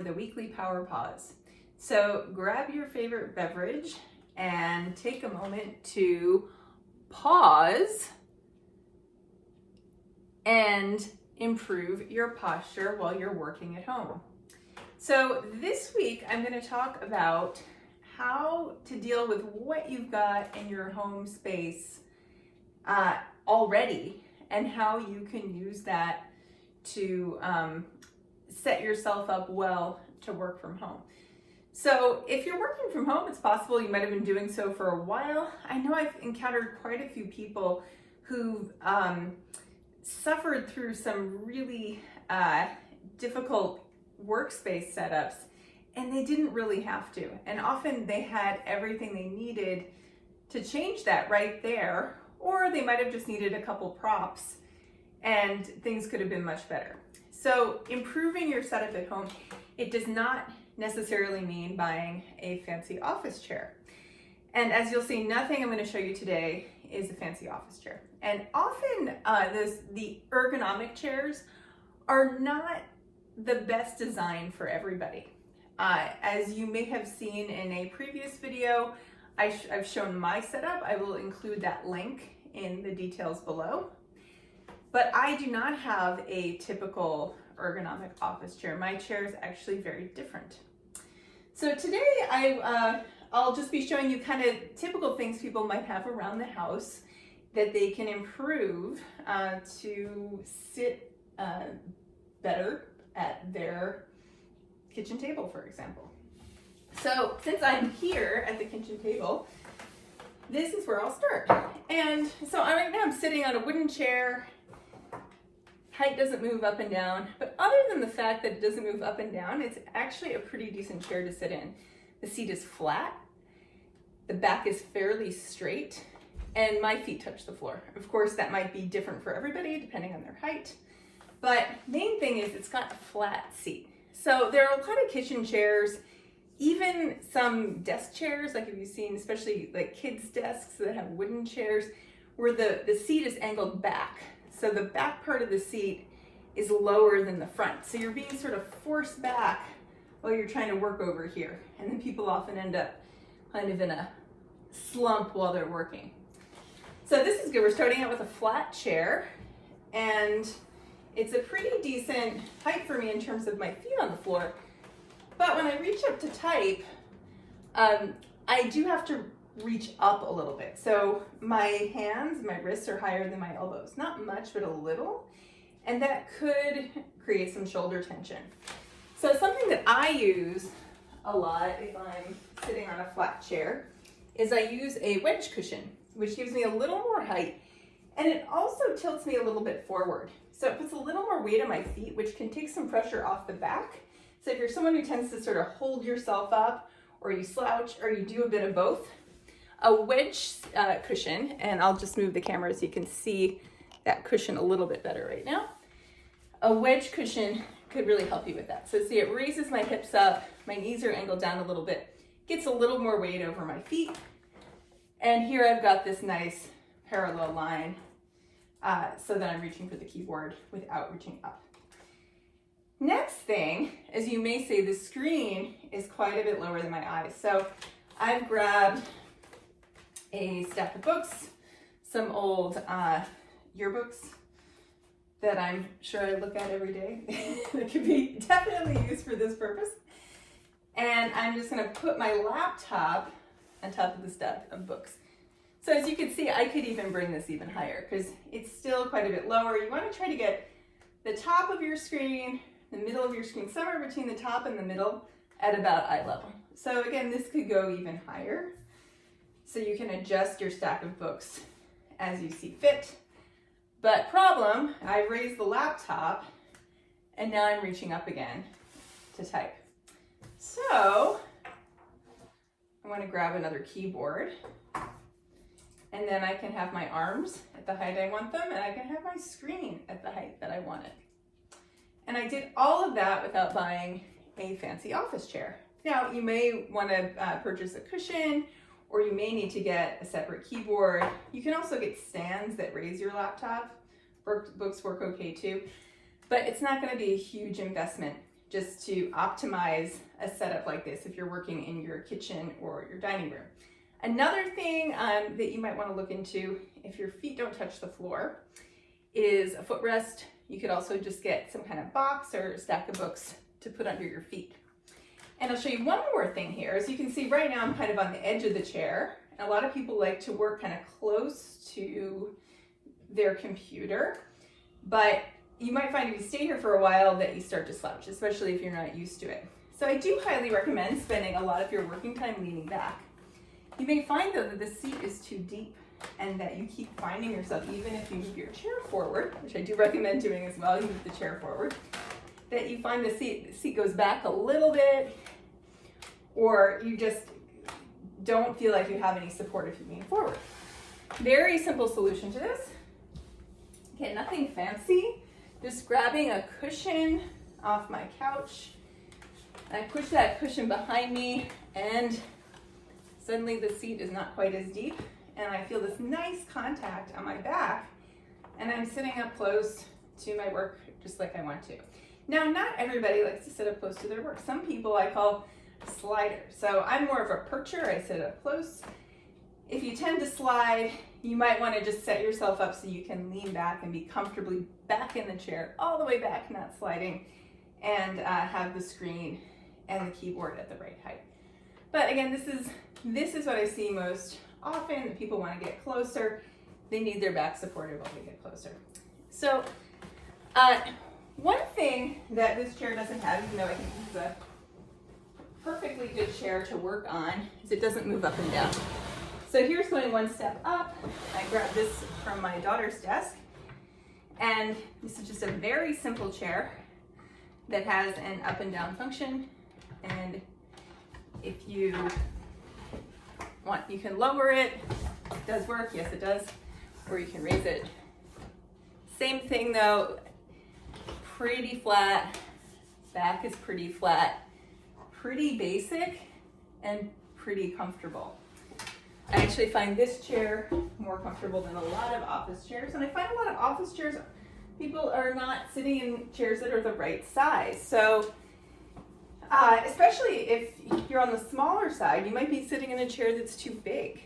the weekly power pause. So grab your favorite beverage and take a moment to pause and improve your posture while you're working at home. So this week I'm going to talk about how to deal with what you've got in your home space already and how you can use that to set yourself up well to work from home. So if you're working from home, it's possible you might have been doing so for a while. I know I've encountered quite a few people who've suffered through some really difficult workspace setups, and they didn't really have to. And often they had everything they needed to change that right there, or they might have just needed a couple props and things could have been much better. So improving your setup at home, it does not necessarily mean buying a fancy office chair. And as you'll see, nothing I'm going to show you today is a fancy office chair. And often the ergonomic chairs are not the best design for everybody. As you may have seen in a previous video, I've shown my setup. I will include that link in the details below. But I do not have a typical ergonomic office chair. My chair is actually very different. So today I'll just be showing you kind of typical things people might have around the house that they can improve to sit better at their kitchen table, for example. So since I'm here at the kitchen table, this is where I'll start. And so right now I'm sitting on a wooden chair. Height doesn't move up and down, but other than the fact that it doesn't move up and down, it's actually a pretty decent chair to sit in. The seat is flat, the back is fairly straight, and my feet touch the floor. Of course, that might be different for everybody depending on their height, but main thing is it's got a flat seat. So there are a lot of kitchen chairs, even some desk chairs, like if you've seen, especially like kids' desks that have wooden chairs, where the seat is angled back. So the back part of the seat is lower than the front. So you're being sort of forced back while you're trying to work over here. And then people often end up kind of in a slump while they're working. So this is good. We're starting out with a flat chair, and it's a pretty decent height for me in terms of my feet on the floor. But when I reach up to type, I do have to reach up a little bit. So my hands, my wrists are higher than my elbows. Not much, but a little. And that could create some shoulder tension. So something that I use a lot if I'm sitting on a flat chair is I use a wedge cushion, which gives me a little more height. And it also tilts me a little bit forward. So it puts a little more weight on my feet, which can take some pressure off the back. So if you're someone who tends to sort of hold yourself up, or you slouch, or you do a bit of both, a wedge cushion, and I'll just move the camera so you can see that cushion a little bit better right now. A wedge cushion could really help you with that. So see, it raises my hips up, my knees are angled down a little bit, gets a little more weight over my feet, and here I've got this nice parallel line so that I'm reaching for the keyboard without reaching up. Next thing, as you may say, the screen is quite a bit lower than my eyes. So I've grabbed a stack of books, some old yearbooks that I'm sure I look at every day that could be definitely used for this purpose. And I'm just going to put my laptop on top of the stack of books. So as you can see, I could even bring this even higher because it's still quite a bit lower. You want to try to get the top of your screen, the middle of your screen, somewhere between the top and the middle at about eye level. So again, this could go even higher. So you can adjust your stack of books as you see fit. But problem, I raised the laptop and now I'm reaching up again to type. So I want to grab another keyboard, and then I can have my arms at the height I want them, and I can have my screen at the height that I want it. And I did all of that without buying a fancy office chair. Now, you may want to purchase a cushion, or you may need to get a separate keyboard. You can also get stands that raise your laptop. Books work okay too, but it's not going to be a huge investment just to optimize a setup like this if you're working in your kitchen or your dining room. Another thing that you might want to look into if your feet don't touch the floor is a footrest. You could also just get some kind of box or stack of books to put under your feet. And I'll show you one more thing here. As you can see right now, I'm kind of on the edge of the chair. And a lot of people like to work kind of close to their computer, but you might find if you stay here for a while that you start to slouch, especially if you're not used to it. So I do highly recommend spending a lot of your working time leaning back. You may find though that the seat is too deep and that you keep finding yourself, even if you move your chair forward, which I do recommend doing as well, you move the chair forward, that you find the seat goes back a little bit, or you just don't feel like you have any support if you lean forward. Very simple solution to this. Okay, nothing fancy, just grabbing a cushion off my couch. I push that cushion behind me and suddenly the seat is not quite as deep and I feel this nice contact on my back and I'm sitting up close to my work just like I want to. Now, not everybody likes to sit up close to their work. Some people I call sliders. So I'm more of a percher, I sit up close. If you tend to slide, you might want to just set yourself up so you can lean back and be comfortably back in the chair, all the way back, not sliding, and have the screen and the keyboard at the right height. But again, this is what I see most often, that people want to get closer. They need their back supported while they get closer. So one thing that this chair doesn't have, even though I think this is a perfectly good chair to work on, is it doesn't move up and down. So here's going one step up. I grabbed this from my daughter's desk, and this is just a very simple chair that has an up and down function. And if you want, you can lower it. It does work, yes it does, or you can raise it. Same thing though, pretty flat, back is pretty flat, pretty basic, and pretty comfortable. I actually find this chair more comfortable than a lot of office chairs, and I find a lot of office chairs, people are not sitting in chairs that are the right size. So especially if you're on the smaller side, you might be sitting in a chair that's too big.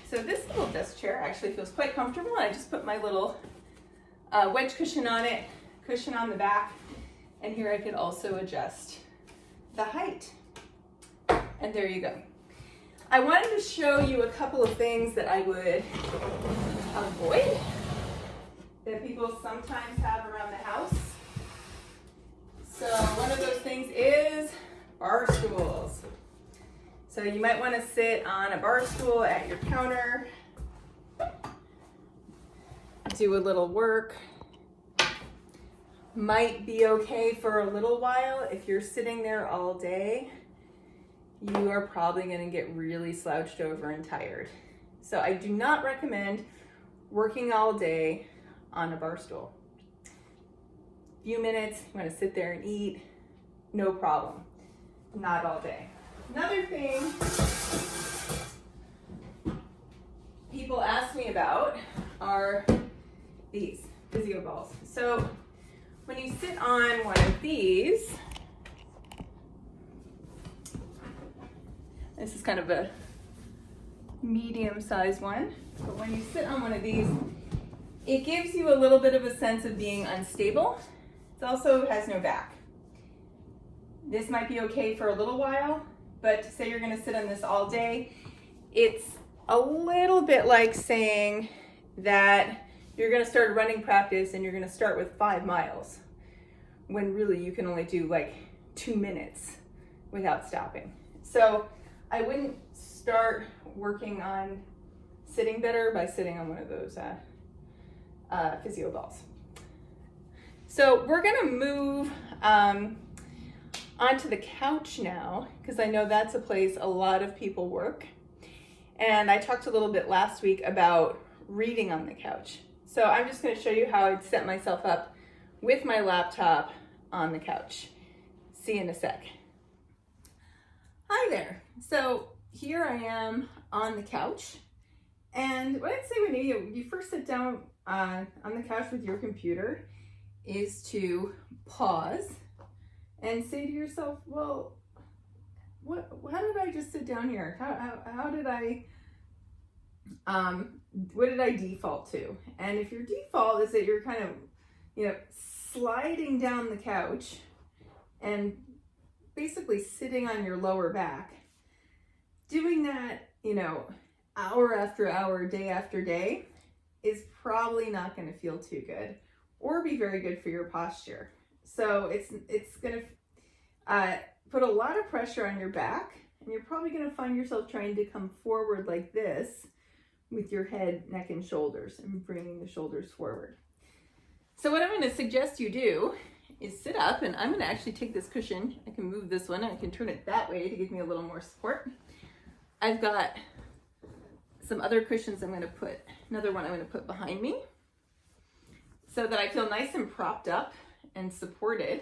So this little desk chair actually feels quite comfortable. I just put my little wedge cushion on it, cushion on the back, and here I could also adjust the height. And there you go. I wanted to show you a couple of things that I would avoid, that people sometimes have around the house. So one of those things is bar stools. So you might want to sit on a bar stool at your counter, do a little work. Might be okay for a little while. If you're sitting there all day, you are probably going to get really slouched over and tired. So I do not recommend working all day on a bar stool. Few minutes, you want to sit there and eat, no problem. Not all day. Another thing people ask me about are these physio balls. So when you sit on one of these, this is kind of a medium-sized one, but when you sit on one of these, it gives you a little bit of a sense of being unstable. It also has no back. This might be okay for a little while, but to say you're going to sit on this all day, it's a little bit like saying that you're going to start running practice and you're going to start with 5 miles, when really you can only do like 2 minutes without stopping. So I wouldn't start working on sitting better by sitting on one of those physio balls. So we're gonna move onto the couch now, because I know that's a place a lot of people work. And I talked a little bit last week about reading on the couch. So I'm just gonna show you how I'd set myself up with my laptop on the couch. See you in a sec. Hi there. So here I am on the couch. And what I'd say when you first sit down on the couch with your computer is to pause and say to yourself, well, how did I just sit down here? How did I, what did I default to? And if your default is that you're kind of, sliding down the couch and basically sitting on your lower back, doing that, hour after hour, day after day, is probably not going to feel too good or be very good for your posture. So it's going to put a lot of pressure on your back, and you're probably going to find yourself trying to come forward like this with your head, neck, and shoulders, and bringing the shoulders forward. So what I'm going to suggest you do is sit up, and I'm going to actually take this cushion. I can move this one, and I can turn it that way to give me a little more support. I've got some other cushions another one I'm going to put behind me so that I feel nice and propped up and supported.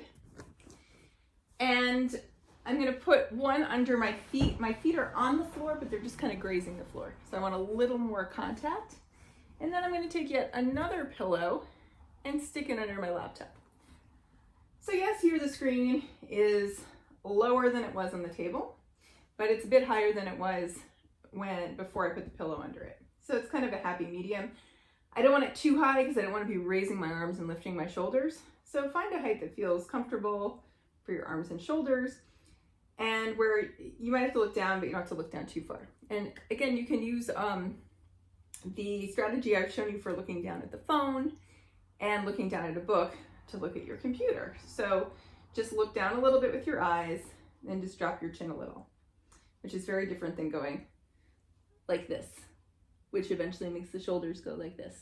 And I'm going to put one under my feet. My feet are on the floor, but they're just kind of grazing the floor. So I want a little more contact. And then I'm going to take yet another pillow and stick it under my laptop. So yes, here the screen is lower than it was on the table, but it's a bit higher than it was before I put the pillow under it. So it's kind of a happy medium. I don't want it too high because I don't want to be raising my arms and lifting my shoulders. So find a height that feels comfortable for your arms and shoulders, and where you might have to look down, but you don't have to look down too far. And again, you can use the strategy I've shown you for looking down at the phone and looking down at a book to look at your computer. So just look down a little bit with your eyes and just drop your chin a little, which is very different than going like this, which eventually makes the shoulders go like this.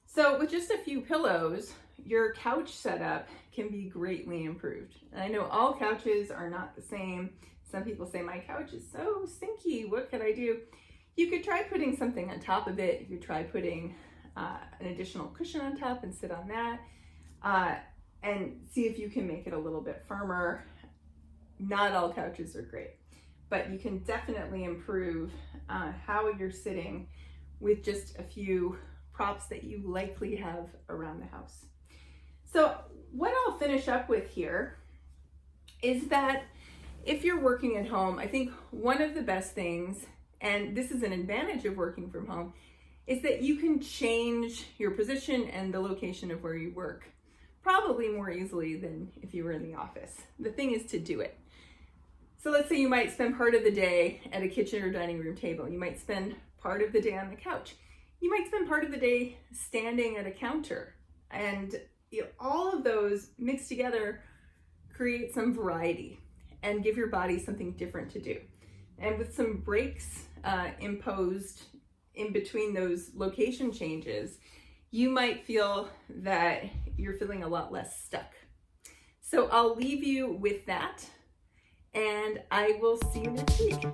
So with just a few pillows, your couch setup can be greatly improved. And I know all couches are not the same. Some people say, my couch is so stinky, what could I do? You could try putting something on top of it. You could try putting an additional cushion on top and sit on that, and see if you can make it a little bit firmer. Not all couches are great, but you can definitely improve how you're sitting with just a few props that you likely have around the house. So what I'll finish up with here is that if you're working at home, I think one of the best things, and this is an advantage of working from home, is that you can change your position and the location of where you work probably more easily than if you were in the office. The thing is to do it. So let's say you might spend part of the day at a kitchen or dining room table. You might spend part of the day on the couch. You might spend part of the day standing at a counter. And all of those mixed together create some variety and give your body something different to do. And with some breaks imposed in between those location changes, you might feel that you're feeling a lot less stuck. So I'll leave you with that, and I will see you next week.